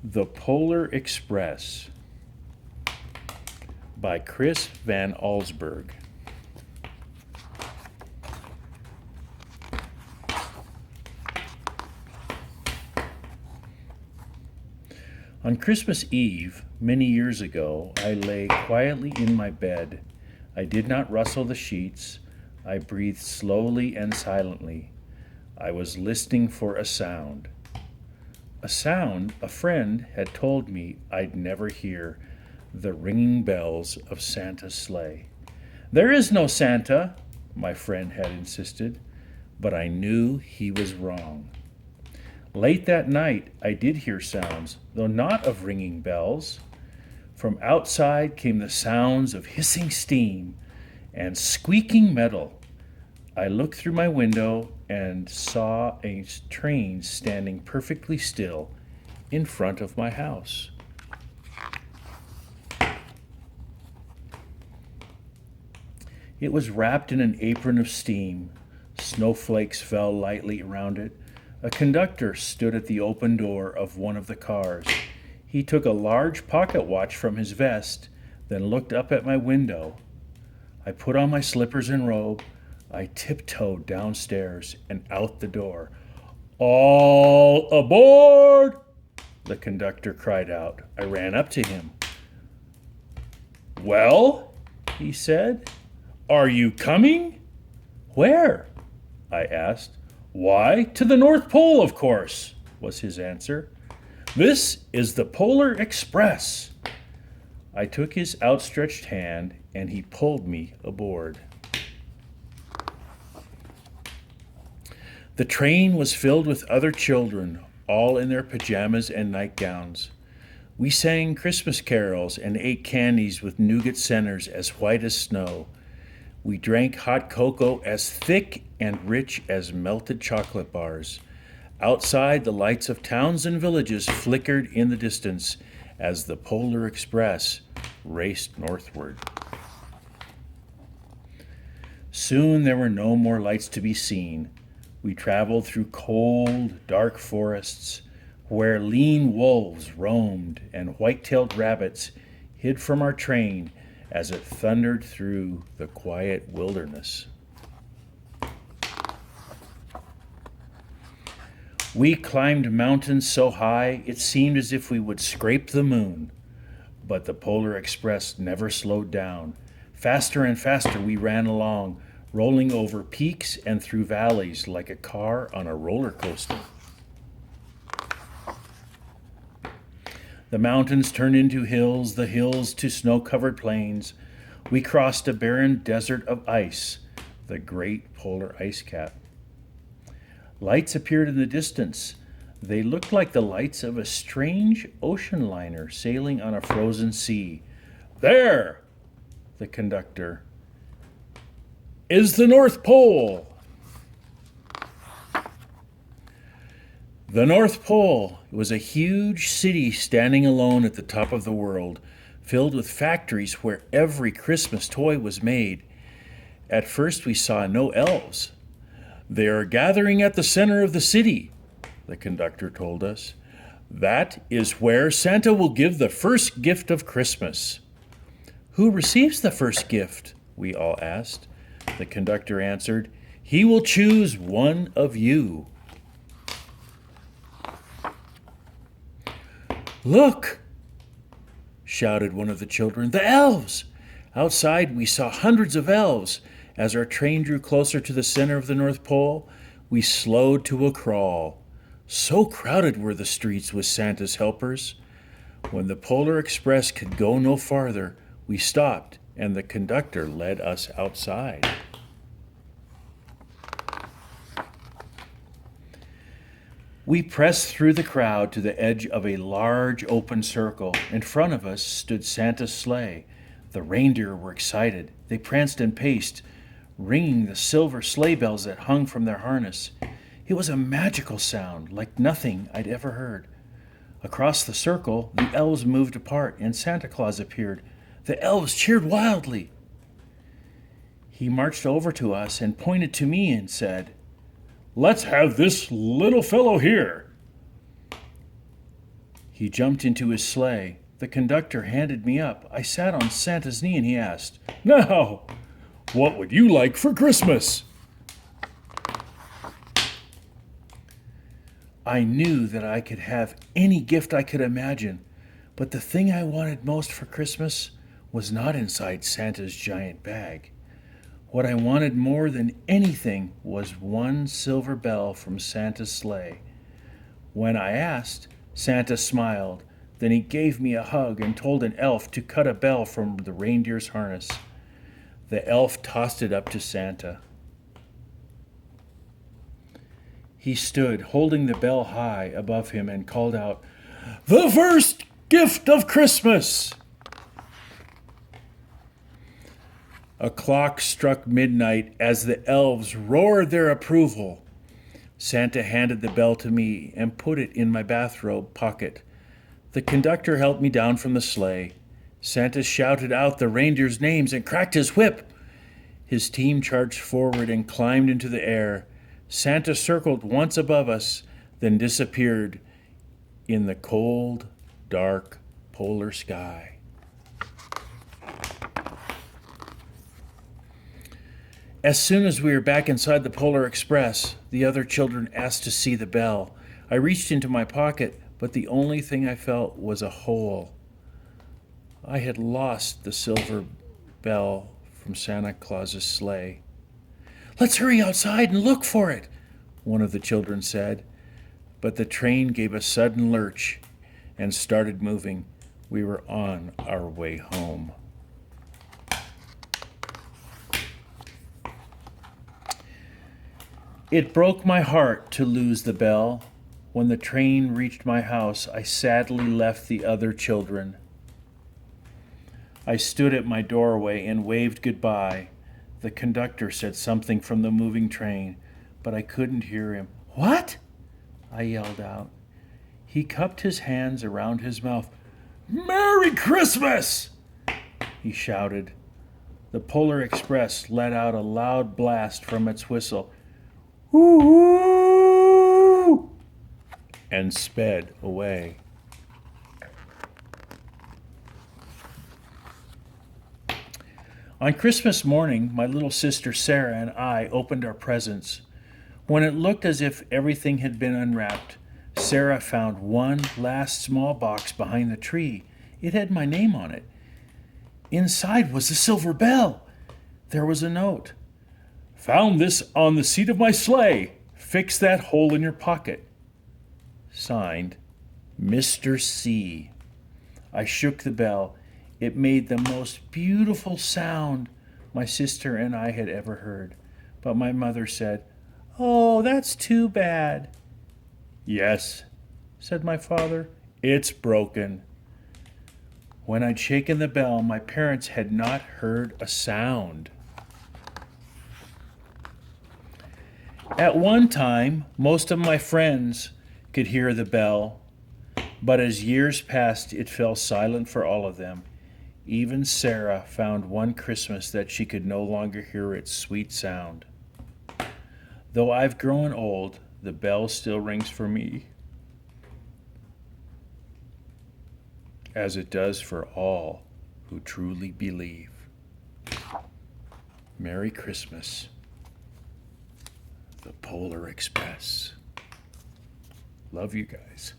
The Polar Express by Chris Van Allsburg. On Christmas Eve, many years ago, I lay quietly in my bed. I did not rustle the sheets. I breathed slowly and silently. I was listening for a sound. A sound a friend had told me I'd never hear, the ringing bells of Santa's sleigh. "There is no Santa," my friend had insisted, but I knew he was wrong. Late that night I did hear sounds, though not of ringing bells. From outside came the sounds of hissing steam and squeaking metal. I looked through my window and saw a train standing perfectly still in front of my house. It was wrapped in an apron of steam. Snowflakes fell lightly around it. A conductor stood at the open door of one of the cars. He took a large pocket watch from his vest, then looked up at my window. I put on my slippers and robe. I tiptoed downstairs and out the door. "All aboard!" the conductor cried out. I ran up to him. "Well," he said, "are you coming?" "Where?" I asked. "Why, to the North Pole, of course," was his answer. "This is the Polar Express." I took his outstretched hand and he pulled me aboard. The train was filled with other children, all in their pajamas and nightgowns. We sang Christmas carols and ate candies with nougat centers as white as snow. We drank hot cocoa as thick and rich as melted chocolate bars. Outside, the lights of towns and villages flickered in the distance as the Polar Express raced northward. Soon there were no more lights to be seen. We traveled through cold, dark forests where lean wolves roamed and white-tailed rabbits hid from our train as it thundered through the quiet wilderness. We climbed mountains so high it seemed as if we would scrape the moon. But the Polar Express never slowed down. Faster and faster we ran along, rolling over peaks and through valleys like a car on a roller coaster. The mountains turned into hills, the hills to snow-covered plains. We crossed a barren desert of ice, the great polar ice cap. Lights appeared in the distance. They looked like the lights of a strange ocean liner sailing on a frozen sea. "There," the conductor, "is the North Pole." The North Pole was a huge city standing alone at the top of the world, filled with factories where every Christmas toy was made. At first we saw no elves. "They are gathering at the center of the city," the conductor told us. "That is where Santa will give the first gift of Christmas." "Who receives the first gift?" we all asked. The conductor answered, "He will choose one of you." "Look!" shouted one of the children. "The elves!" Outside, we saw hundreds of elves. As our train drew closer to the center of the North Pole, we slowed to a crawl. So crowded were the streets with Santa's helpers. When the Polar Express could go no farther, we stopped, and the conductor led us outside. We pressed through the crowd to the edge of a large open circle. In front of us stood Santa's sleigh. The reindeer were excited. They pranced and paced, ringing the silver sleigh bells that hung from their harness. It was a magical sound, like nothing I'd ever heard. Across the circle, the elves moved apart, and Santa Claus appeared. The elves cheered wildly. He marched over to us and pointed to me and said, "Let's have this little fellow here." He jumped into his sleigh. The conductor handed me up. I sat on Santa's knee and he asked, "Now, what would you like for Christmas?" I knew that I could have any gift I could imagine, but the thing I wanted most for Christmas was not inside Santa's giant bag. What I wanted more than anything was one silver bell from Santa's sleigh. When I asked, Santa smiled. Then he gave me a hug and told an elf to cut a bell from the reindeer's harness. The elf tossed it up to Santa. He stood, holding the bell high above him, and called out, "The first gift of Christmas!" A clock struck midnight as the elves roared their approval. Santa handed the bell to me and put it in my bathrobe pocket. The conductor helped me down from the sleigh. Santa shouted out the reindeers' names and cracked his whip. His team charged forward and climbed into the air. Santa circled once above us, then disappeared in the cold, dark polar sky. As soon as we were back inside the Polar Express, the other children asked to see the bell. I reached into my pocket, but the only thing I felt was a hole. I had lost the silver bell from Santa Claus's sleigh. "Let's hurry outside and look for it," one of the children said. But the train gave a sudden lurch and started moving. We were on our way home. It broke my heart to lose the bell. When the train reached my house, I sadly left the other children. I stood at my doorway and waved goodbye. The conductor said something from the moving train, but I couldn't hear him. "What?" I yelled out. He cupped his hands around his mouth. "Merry Christmas!" he shouted. The Polar Express let out a loud blast from its whistle. "Woo-hoo!" and sped away. On Christmas morning, my little sister Sarah and I opened our presents. When it looked as if everything had been unwrapped, Sarah found one last small box behind the tree. It had my name on it. Inside was the silver bell. There was a note. "Found this on the seat of my sleigh. Fix that hole in your pocket." Signed, Mr. C. I shook the bell. It made the most beautiful sound my sister and I had ever heard. But my mother said, "Oh, that's too bad." "Yes," said my father, "it's broken." When I'd shaken the bell, my parents had not heard a sound. At one time, most of my friends could hear the bell, but as years passed, it fell silent for all of them. Even Sarah found one Christmas that she could no longer hear its sweet sound. Though I've grown old, the bell still rings for me, as it does for all who truly believe. Merry Christmas, the Polar Express. Love you guys.